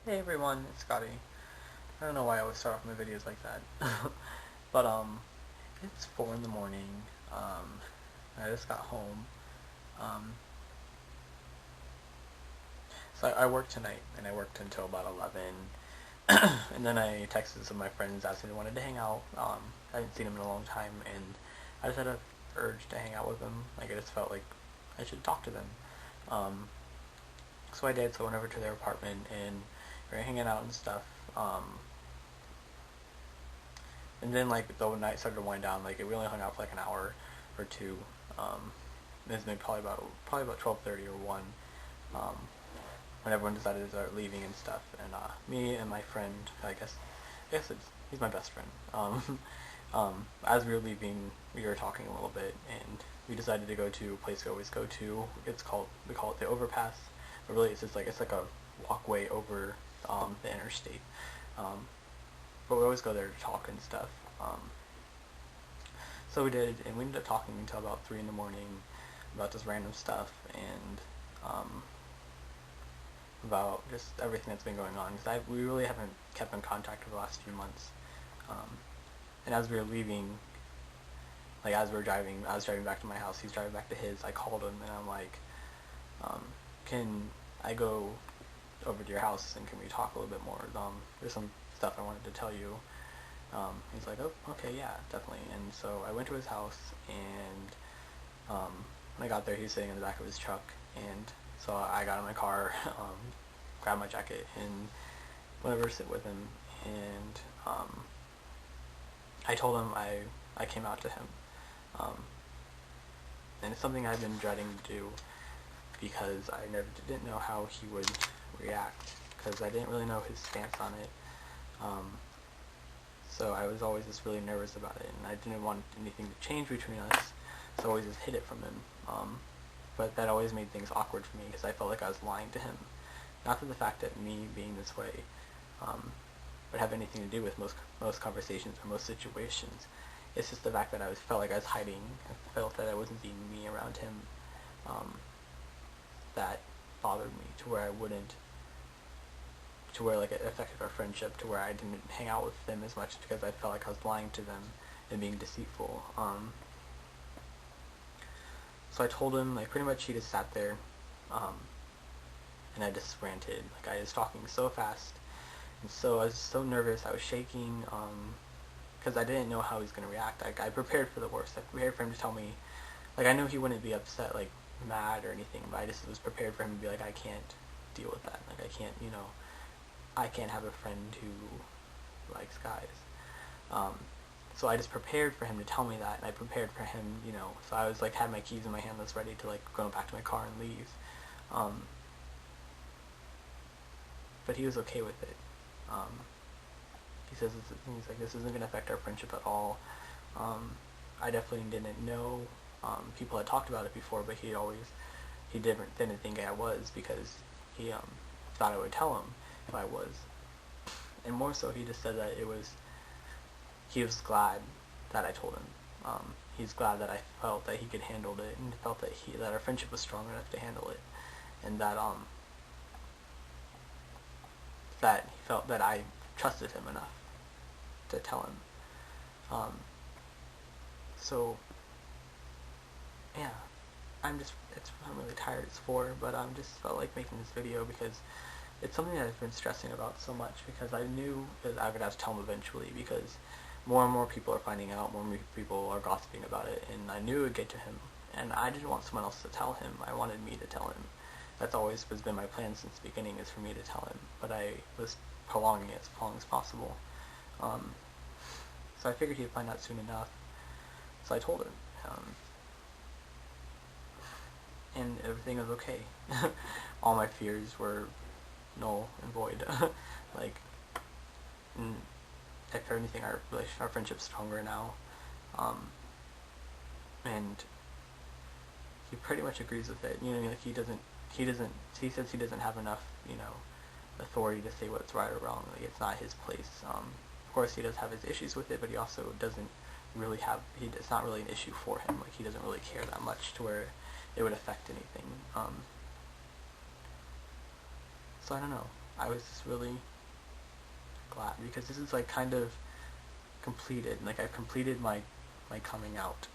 Hey everyone, it's Scotty. I don't know why I always start off my videos like that. but it's 4 in the morning. I just got home. Um, so I worked tonight, and I worked until about 11. And then I texted some of my friends asking if they wanted to hang out. I hadn't seen them in a long time, and I just had a urge to hang out with them. Like, I just felt like I should talk to them. Um, so I did. So I went over to their apartment, and we were hanging out and stuff. And then like the night started to wind down. Like we only hung out for like an hour or two. It was maybe probably about 12:30 or 1. Um, when everyone decided to start leaving and stuff. And me and my friend, he's my best friend. As we were leaving, we were talking a little bit, and we decided to go to a place we always go to. We call it the overpass, but really it's like a walkway over the interstate. Um, but we always go there to talk and stuff. So we did, and we ended up talking until about 3 in the morning about just random stuff and about just everything that's been going on. Because we really haven't kept in contact for the last few months. And as we were leaving, like as we were driving, I was driving back to my house. He's driving back to his. I called him and I'm like, "Can I go over to your house and can we talk a little bit more? There's some stuff I wanted to tell you." He's like, "Oh, okay, yeah, definitely." And so I went to his house, and when I got there, he was sitting in the back of his truck, and so I got in my car, grabbed my jacket, and went over to sit with him, and I told him I came out to him, um, and it's something I've been dreading to do because I never didn't know how he would react because I didn't really know his stance on it. So I was always just really nervous about it, and I didn't want anything to change between us, so I always just hid it from him. But that always made things awkward for me because I felt like I was lying to him. Not that the fact that me being this way would have anything to do with most conversations or most situations. It's just the fact that felt like I was hiding. I felt that I wasn't being me around him. That bothered me to where like it affected our friendship to where I didn't hang out with them as much because I felt like I was lying to them and being deceitful. So I told him, like, pretty much he just sat there, and I just ranted. Like, I was talking so fast, and so I was so nervous, I was shaking, because I didn't know how he was going to react. I prepared for the worst. I prepared for him to tell me, like, I knew he wouldn't be upset, like, mad or anything, but I just was prepared for him to be like, I can't deal with that. Like, I can't have a friend who likes guys. So I just prepared for him to tell me that, and I prepared for him, so I was like, had my keys in my hand, was ready to like go back to my car and leave. But he was okay with it. He says, he's like, this isn't going to affect our friendship at all. I definitely didn't know. People had talked about it before, but he didn't think I was because he thought I would tell him if I was. And more so, he just said that he was glad that I told him. He's glad that I felt that he could handle it and felt that our friendship was strong enough to handle it, and that he felt that I trusted him enough to tell him. So yeah, I'm really tired. It's 4, but I'm just felt like making this video because it's something that I've been stressing about so much because I knew that I would have to tell him eventually because more and more people are finding out, more and more people are gossiping about it, and I knew it would get to him, and I didn't want someone else to tell him. I wanted me to tell him. That's always been my plan since the beginning, is for me to tell him, but I was prolonging it as long as possible. So I figured he'd find out soon enough, so I told him. And everything was okay. All my fears were null and void. Like, if anything, our friendship's stronger now. And he pretty much agrees with it. Like he says he doesn't have enough, authority to say what's right or wrong. Like, it's not his place. Of course, he does have his issues with it, but he also doesn't really it's not really an issue for him. Like, he doesn't really care that much to where it would affect anything. So I don't know. I was just really glad because this is like kind of completed. Like I've completed my coming out